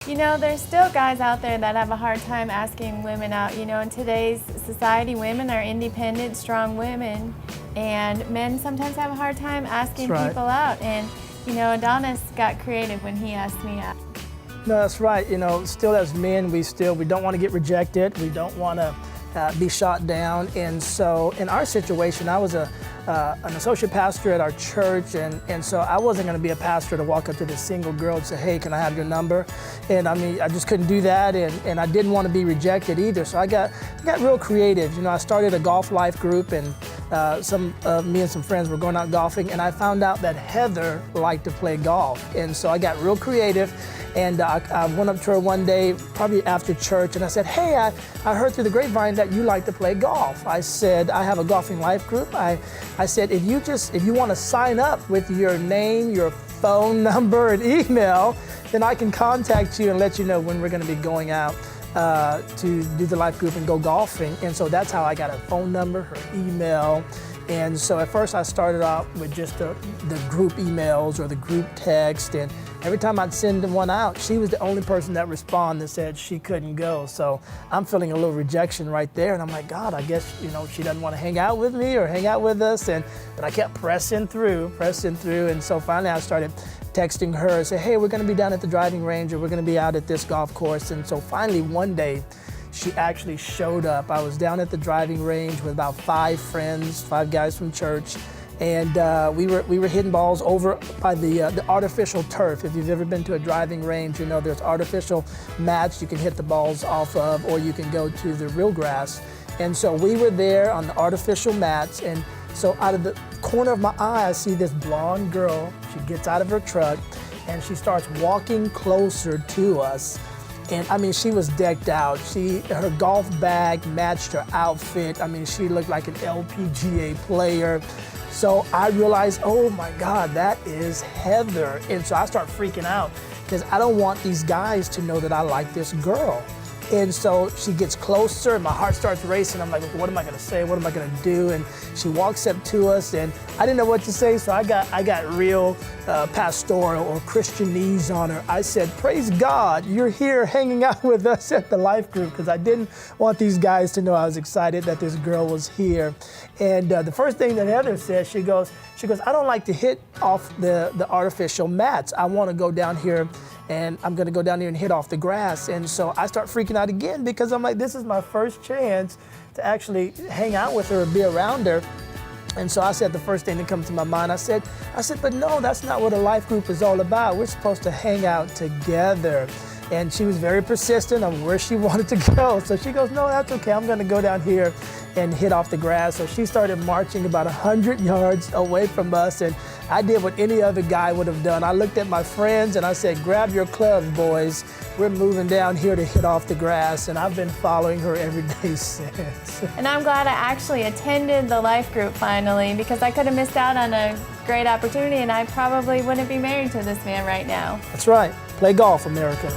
You know, there's still guys out there that have a hard time asking women out. You know, in today's society, women are independent, strong women, and men sometimes have a hard time asking people out. And, you know, Adonis got creative when he asked me out. No, that's right. You know, still as men, we don't want to get rejected. We don't want to be shot down. And so in our situation, I was an associate pastor at our church, and so I wasn't going to be a pastor to walk up to this single girl and say, hey, can I have your number? And I mean, I just couldn't do that, and I didn't want to be rejected either. So I got real creative. You know, I started a golf life group, and me and some friends were going out golfing, and I found out that Heather liked to play golf. And so I got real creative, and I went up to her one day, probably after church, and I said, hey, I heard through the grapevine that you like to play golf. I said, I have a golfing life group. I said, if you want to sign up with your name, your phone number, and email, then I can contact you and let you know when we're going to be going out to do the life group and go golfing. And so that's how I got her phone number, her email. And so at first I started out with just the group emails or the group text, and every time I'd send one out, she was the only person that responded and said she couldn't go. So I'm feeling a little rejection right there, and I'm like, God, I guess, you know, she doesn't want to hang out with me or hang out with us. But I kept pressing through, and so finally I started texting her and say, hey, we're going to be down at the driving range, or we're going to be out at this golf course. And so finally one day, she actually showed up. I was down at the driving range with about 5 friends, 5 guys from church, and we were hitting balls over by the artificial turf. If you've ever been to a driving range, you know there's artificial mats you can hit the balls off of, or you can go to the real grass. And so we were there on the artificial mats, and so out of the corner of my eye, I see this blonde girl. She gets out of her truck, and she starts walking closer to us. And I mean, she was decked out. Her golf bag matched her outfit. I mean, she looked like an LPGA player. So I realized, oh my God, that is Heather. And so I start freaking out because I don't want these guys to know that I like this girl. And so she gets closer and my heart starts racing. I'm like, what am I gonna say? What am I gonna do? And she walks up to us, and I didn't know what to say, so I got real pastoral or Christianese on her. I said, praise God, you're here hanging out with us at the life group, because I didn't want these guys to know I was excited that this girl was here. And the first thing that Heather said, she goes, I don't like to hit off the artificial mats. I want to go down here, and I'm going to go down here and hit off the grass. And so I start freaking out again, because I'm like, this is my first chance to actually hang out with her and be around her. And so I said the first thing that comes to my mind, I said, but no, that's not what a life group is all about. We're supposed to hang out together. And she was very persistent on where she wanted to go. So she goes, no, that's okay. I'm going to go down here and hit off the grass. So she started marching about 100 yards away from us. And I did what any other guy would have done. I looked at my friends and I said, grab your clubs, boys. We're moving down here to hit off the grass. And I've been following her every day since. And I'm glad I actually attended the life group finally, because I could have missed out on a great opportunity, and I probably wouldn't be married to this man right now. That's right. Play golf, America.